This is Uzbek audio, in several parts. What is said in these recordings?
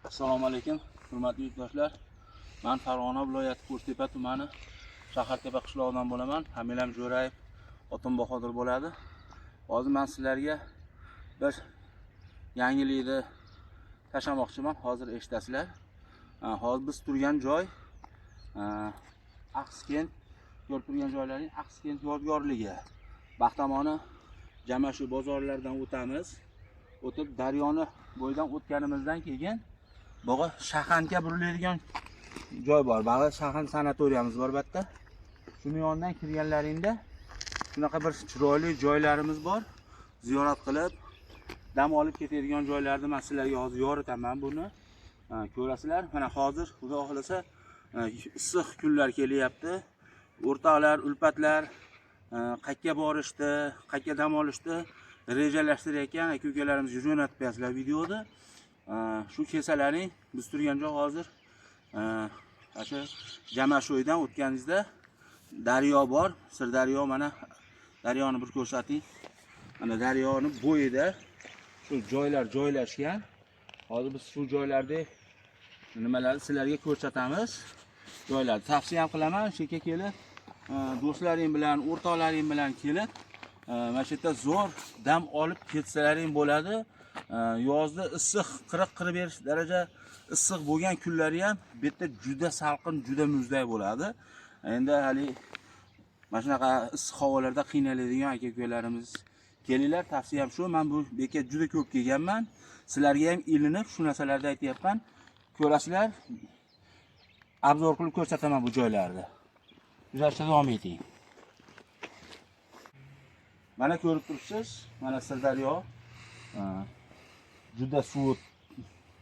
Assalomu alaykum, hurmatli yurtdoshlar. Men Farg'ona viloyati Qo'shtepa tumani Shahartepa qishlog'idan bo'laman. Familyam Jo'rayev, otim Bahodir bo'ladi. Hozir men sizlarga bir yangilikni tashlamoqchiman. Hozir eshitasizlar. Hozir biz turgan joy Aqskent, ko'rib turgan joylarning Aqskent yodgorligi. Baxtamoni Jamashu bozorlaridan o'tamiz. O'tib daryoni bo'yidan o'tganimizdan keyin bog'a Shahanga buriladigan joy bor. Bog'a Shahan sanatoriyamiz bor albatta. Shuni yonidan kirganlaringda shunaqa bir chiroyli joylarimiz bor. Ziyorat qilib, dam olib ketadigan joylarni men sizlarga hozir yoritaman buni. Ko'rasizlar. Mana hozir Xudo xolasa issiq kunlar kelyapti. O'rtoqlar, ulfatlar qayerga borishdi, qayerga dam olishdi rejalashtirayotgan aka-ukalarimiz jo'natib qo'yasizlar videoda. Shu kesalaring biz turgan joy hozir o'sha Jamashoydan o'tganingizda daryo bor. Sirdaryo, mana daryoni bir ko'rsating. Mana daryoni bo'yida shu joylar joylashgan. Hozir biz shu joylarda nimalarni sizlarga ko'rsatamiz. Joylarni tavsiya ham qilaman. Shu yerga kelib, do'stlaring bilan, o'rtoqlaring bilan kelib, mana shu yerda zo'r dam olib ketsalaring bo'ladi. Yozda issiq 40-45 daraja issiq bo'lgan kunlari ham bu yerda juda salqin, juda muzday bo'ladi. Endi hali mana shunaqa issiq havolarda qiynaladigan aka-ukalarimiz kelinglar, tavsiyam shu. Men bu yerga juda ko'p kelganman. Sizlarga ham ilinib shu narsalarni aytayapman. Ko'rasizlar. Obzor qilib ko'rsataman bu joylarni. Kuzatishda davom eting. Mana ko'rib turibsiz, mana Sirdaryo juda suv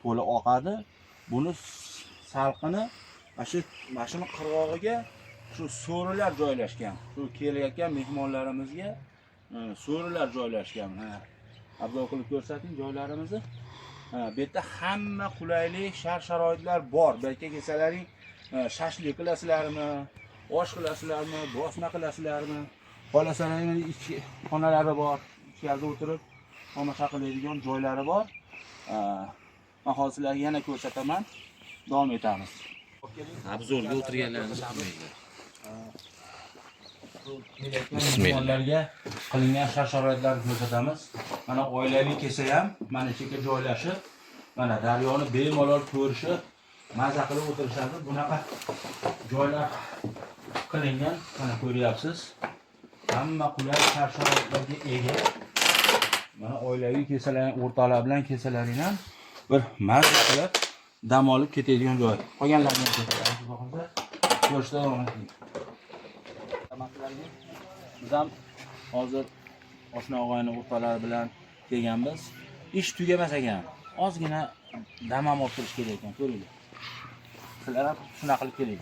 to'la oqadi. Buni salqini mashina qirg'og'iga shu so'rilar joylashgan. Shu kelayotgan mehmonlarimizga so'rilar joylashgan. Obzor qilib ko'rsating joylarimizni. Bu yerda hamma qulaylik, shart-sharoitlar bor. Bu yerga kelsalaring shashlik qilasizlarmi, osh qilasizlarmi, bosma qilasizlarmi? Xohlasangiz ichki xonalari bor. Ichkarida o'tirib tomosha qiladigan joylari bor. Men hozir sizlarga yana ko'rsataman. Davom etamiz. Obzorga o'tirganlarni bilmaydilar. Mehmonlarga qilingan shart-sharoitlarni ko'rsatamiz. Mana oilaviy kelsa ham mana shu yerga joylashib, mana daryoni bemalol ko'rishib, maza qilib o'tirishadi. Bunaqa joylar qilingan, mana ko'ryapsiz. Hamma qulay shart-sharoitlarga ega. Mana oilaviy kelsalar, o'rtoqlar bilan kelsalaring ham bir maza qilib dam olib ketadigan joy. Qolganlarni ham ko'rsatamiz. Ko'rishda davom eting. Biz ham hozir oshna og'ayni o'rtoqlar bilan kelganmiz. Ish tugamas ekan. Ozgina dam ham olib turish kerak ekan, ko'ringlar. Sizlar ham shunaqa qilib keling.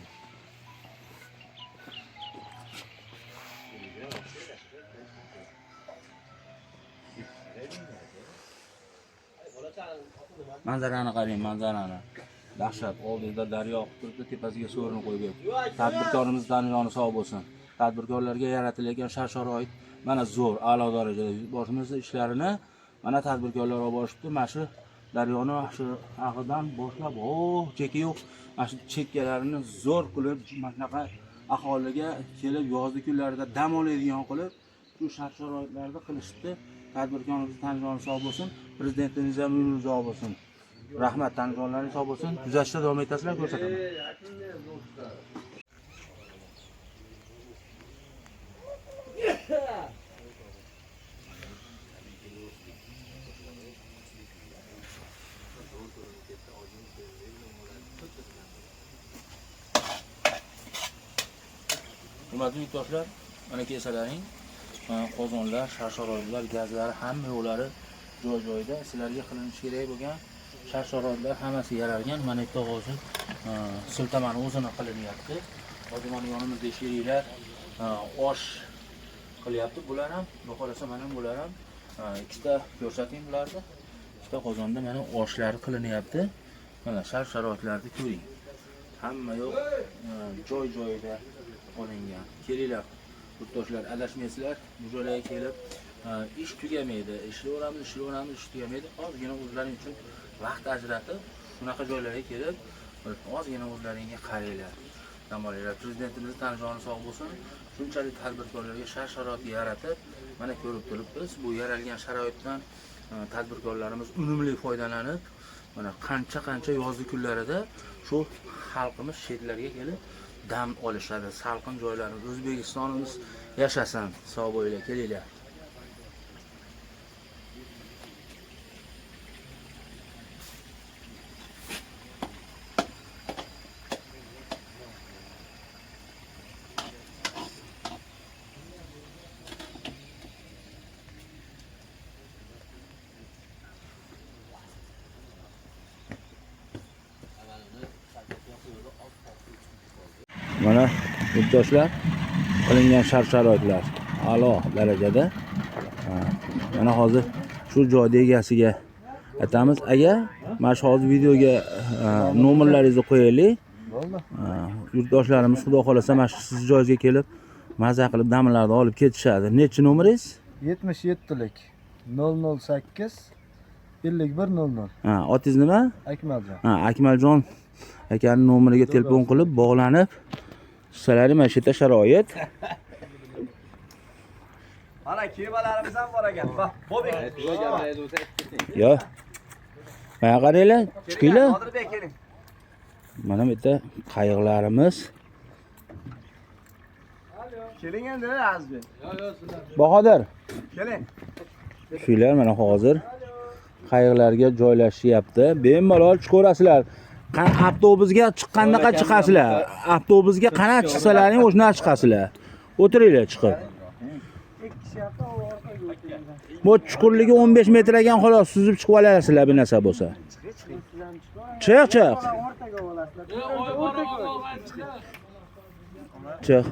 Manzarani qarang, manzarani. Dahshat, oldida daryo turibdi, tepasiga so'rini qo'yib. Tadbirkorimiz joni sog' bo'lsin. Tadbirkorlarga yaratilayotgan shart-sharoit mana zo'r, a'lo darajada. Boshimizda ishlarini mana tadbirkorlar olib borishibdi. Mana shu daryoni shu ag'idan boshlab, cheki yo'q, mana shu chekkalarini zo'r qilib, mana shunaqa aholiga kelib yozgi kunlarida dam oladigan qilib, shu shart-sharoitlarni qilishibdi. Tadbirkorimiz joni sog' bo'lsin, prezidentimiz ham sog' bo'lsin. Rahmat, tanishlarning sog' bo'lsin. Kuzatishda davom etasizlar, ko'rsataman. Hurmatli yurtdoshlar, mana kesalaring, qozonlar, shart-sharoitlar, gazlar, hamma yo'llari joy-joyida. Sizlarga qilinishi kerak bo'lgan shart-sharoitlar hammasi yaralgan. Mana bu hozir siltamani o'zini qilinyapti. Hozir mana yonimizda sheriklar osh qilyapti. Bular ham, xohlasa mana bular ham ikkita ko'rsating bularni. Ikkita qozonda mana oshlar qilinyapti. Mana shart-sharoitlarni ko'ring. Hamma yo'q joy-joyida olingan. Kelinglar, yurtdoshlar, adashmaysizlar. Bu joylarga kelib, ish tugamaydi. Ishlayveramiz, ish tugamaydi. Ozgina o'zlaring uchun vaqt ajratib shunaqa joylarga kelib, bir ozgina o'zlaringga qaranglar. Dam olinglar. Prezidentimiz tanijoni sog' bo'lsin. Shunchalik tadbirkorlarga shart-sharoit yaratib, mana ko'rib turibmiz. Bu yaralgan sharoitdan tadbirkorlarimiz unumli foydalanib, mana qancha yozgi kunlarida shu xalqimiz chetlarga kelib dam olishadi. Salqin joylarimiz, O'zbekistonimiz yashasin. Sog' bo'linglar, kelinglar. Mana yurtdoshlar qilingan shart-sharoitlar a'lo darajada. Mana hozir shu joyda egasiga aytamiz. Agar mana shu hozir videoga nomerlaringizni qo'yaylik. Yurtdoshlarimiz xudo xolasa mana shu siz joyingizga kelib maza qilib damlarni olib ketishadi. Nechi nomeringiz? 77lik 008 5100. Otingiz nima? Akmaljon. Akmaljon akaning nomeriga telefon qilib bog'lanib sizlarga mana shu yerda sharoit. Mana kemalarimiz ham bor ekan. Bobek. Yo. Mana qaranglar, chiqinglar. Qodirbek keling. Mana bu yerda qayiqlarimiz. Keling endi Azbek. Bahodir. Keling. Shular mana hozir qayiqlarga joylashyapti. Bemalol chiqaverasizlar. Avtobusga chiqqanda chiqasizlar. Avtobusga qana chiqsalaring o'shuna chiqasizlar. O'tiringlar chiqib. Bu chuqurligi 15 metr ekan, xolos suzib chiqib olasizlar bir narsa bo'lsa. Chiq. Chiq. Chiq.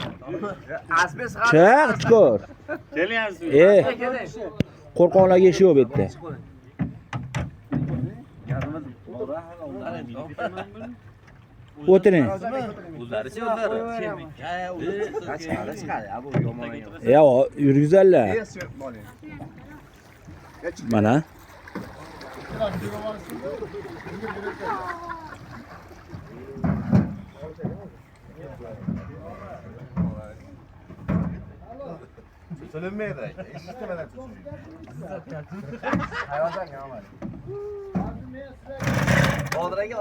Keling Azbek. Qo'rqoqlarga ish yo'q bu yerda. O'tiring. Ya, yurgizarlar. Mana. Söylenmeye de. İstemeden tutuyor. Hayvandan yaman. Qodirbek.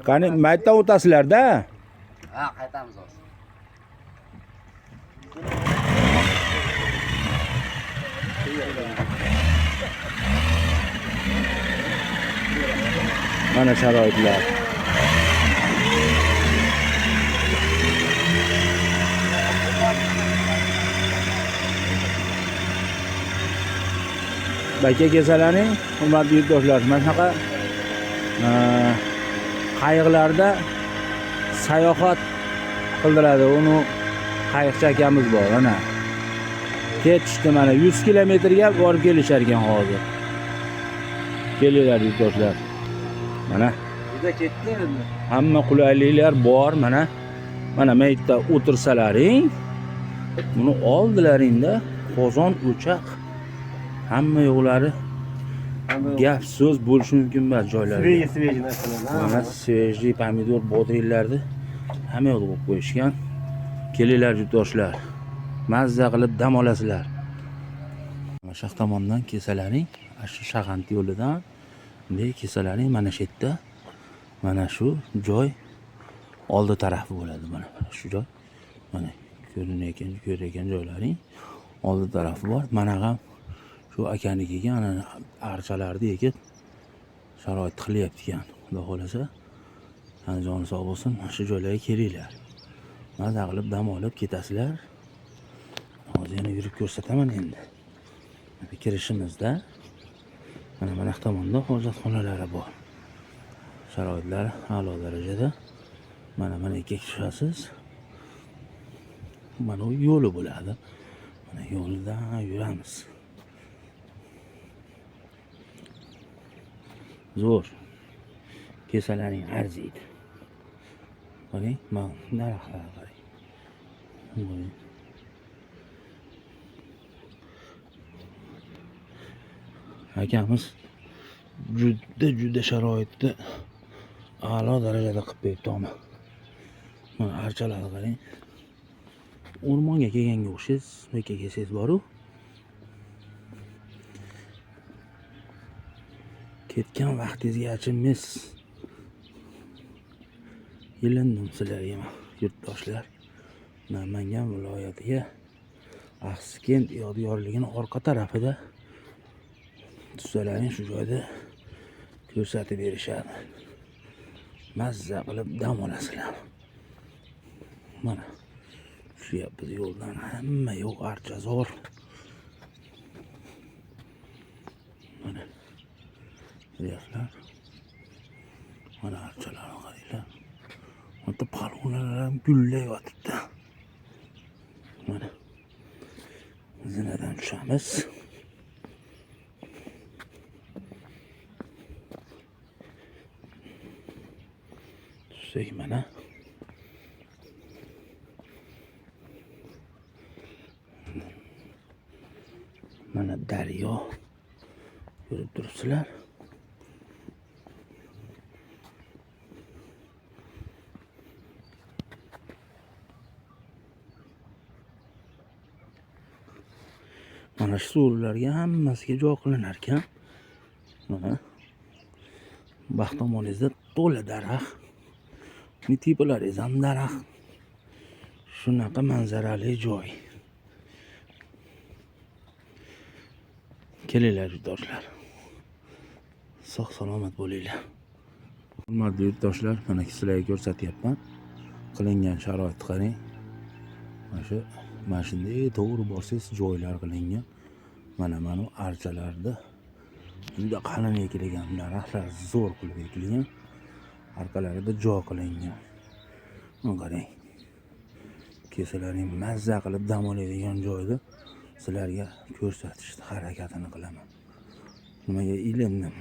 Qani maytdan o'tasizlar-da. Ha, qaytamiz hozir. Mana sharoitlar. Baka kesalaring, hurmatli yurtdoshlar, mana shunaqa qayiqlarda sayohat qildiradi. Uni qayiqchi akamiz bor, ana. Ketishdi mana 100 kilometrga borib kelishar ekan hozir. Kelinglar yurtdoshlar. Mana Juda ketdi endi. hamma qulayliklar bor, mana. Mana bu yerda o'tirsalaring, buni oldilaringda qozon, o'choq hamma yo'qlari gap so'z bo'lishi mumkin emas joylarda. Sveji narsalar. Mana sveji, pomidor, bodringlarni hamma yo'q qo'yib qo'yishgan. Kelinglar yurtdoshlar. Mazza qilib dam olasizlar. Mana shu tomondan kesalaring, shu Shag'anti yo'lidan bunday kesalaring, mana shu yerda mana shu joy oldi tarafi bo'ladi. Mana shu joy. Mana ko'rayotgan joylaring oldi tarafi bor. Mana ham shu akanikiga ana archalarni ekib sharoit qilyapti ekan. Xudo xolasa, joni sog' bo'lsin, mana shu joylarga kelinglar. Maza qilib dam olib ketasizlar. Hozir yana yurib ko'rsataman endi. Kirishimizda mana tomonda hojatxonalari bor. Sharoitlar a'lo darajada. Mana ikki tushasiz. Mana u yo'li bo'ladi. Mana yo'ldan yuramiz. Zo'r. Kesalaring arziydi. Qarang, mana narxlarga qarang. Akamiz juda sharoitni a'lo darajada qilib beribdi ona. Mana archalarni qarang. O'rmonga kelganga o'xshaysiz, bu yerga kelsangiz boru. Ketgan vaqtingizga achinmaysiz. Yilindim sizlarga, yurtdoshlar. Namangan viloyatiga Axsikent yodgorligining orqa tarafida tussalaring shu joyda ko'rsatib berishadi. Mazza qilib dam olasizlar. Mana tushyapmiz yo'ldan, hamma yo'q archazor. Mana ko'ryapsizlar. Mana archalarni qaranglar. Hatto palonlar ham gullayotibdi. Mana zinadan tushamiz. Tushsak mana mana daryo ko'rib turibsizlar. Mana shu suvlarga hammasiga joy qilinar ekan. Mana baxt tomoningizda to'la daraxt. Mitipalaringiz ham daraxt. Shunaqa manzarali joy. Kelinglar yurtdoshlar. Sog' salomat bo'linglar. Hurmatli yurtdoshlar, mana sizlarga ko'rsatyapman. Qilingan sharoit qarang. Mana shunday to'g'ri borsangiz joylar qilingan. Mana archalarda juda qalin ekilgan daraxtlar zo'r qilib ekilgan. Orqalarida joy qilingan. Mana qarang. Kesalaring mazza qilib dam oladigan joyda sizlarga ko'rsatishni harakatini qilaman. Nimaga ilindim?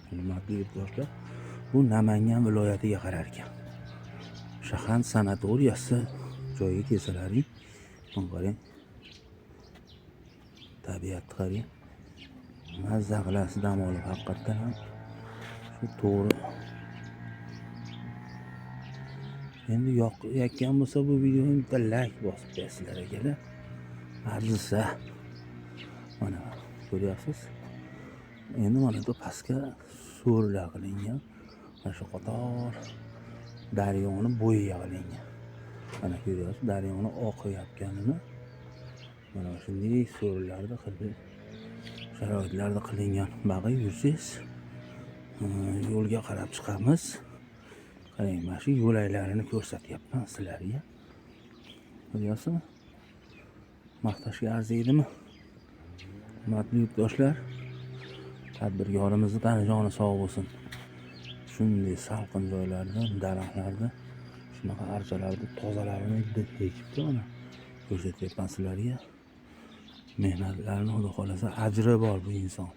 Hurmatli yurtdoshlar, bu Namangan viloyatiga qarar ekan. Shahar sanatoriyasi joyiga kelsalaring, mana qarang. Tabiat qarang. Mazza qilasiz dam olib, haqiqatdan ham shu to'g'ri. Endi yoqayotgan bo'lsa bu videoni bitta like bosib qo'yasizlar akalar. Arzisa. Mana ko'ryapsiz. Endi mana bu pastga so'rlar qilingan. Mana shu qator daryoni bo'yiga qilingan. Mana ko'ryapsiz, daryoni oqayotganini. Mana shunday so'rlarda qilib sharoitlarda qilingan. Bag'i yursangiz yo'lga qarab chiqamiz. Qarang, mana shu yo'laklarini ko'rsatyapman sizlarga. Ko'ryapsizmi? Maqtashga arziydimi? Hurmatli yurtdoshlar, tadbirkorimizni tanijoni sog' bo'lsin. Shunday salqin joylarda, daraxtlarda, shunaqa archalarda tozalarini ekibdi mana. Ko'rsatyapman sizlarga. Mehnatlarini xudo xolasa ajri bor bu inson.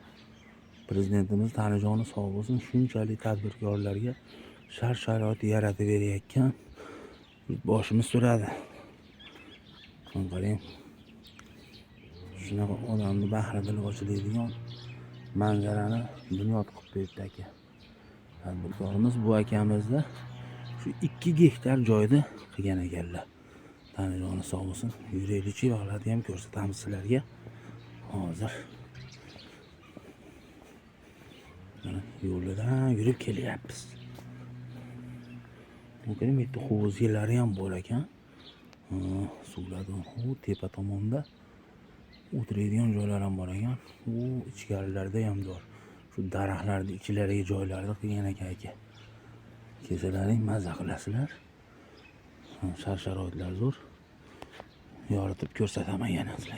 Prezidentimiz tanijoni sog' bo'lsin, shunchalik tadbirkorlarga shart-sharoit yaratib berayotgan. Boshimiz turadi. Qarang. Shunaqa odamni bahri dili ochiladigan manzarani bunyod qilib berdi aka. Tadbirkorimiz bu akamizda shu 2 gektar joyda qilgan ekanlar. Tanijoni sog' bo'lsin. Yuraylikchi yo'llarni ham ko'rsatamiz sizlarga. Hozir mana yo'ldan yurib kelyapmiz. Mumkin bitta hovuzlari ham bor ekan. Suvlardan u tepa tomonda o'tiradigan joylar ham bor ekan. U ichkarilarda ham bor. Shu daraxtlarning ichlariga joylarda qilgan ekan aka. Kesalaring mazza qilasizlar. Shart-sharoitlar zo'r. Yoritib ko'rsataman yana sizlarga.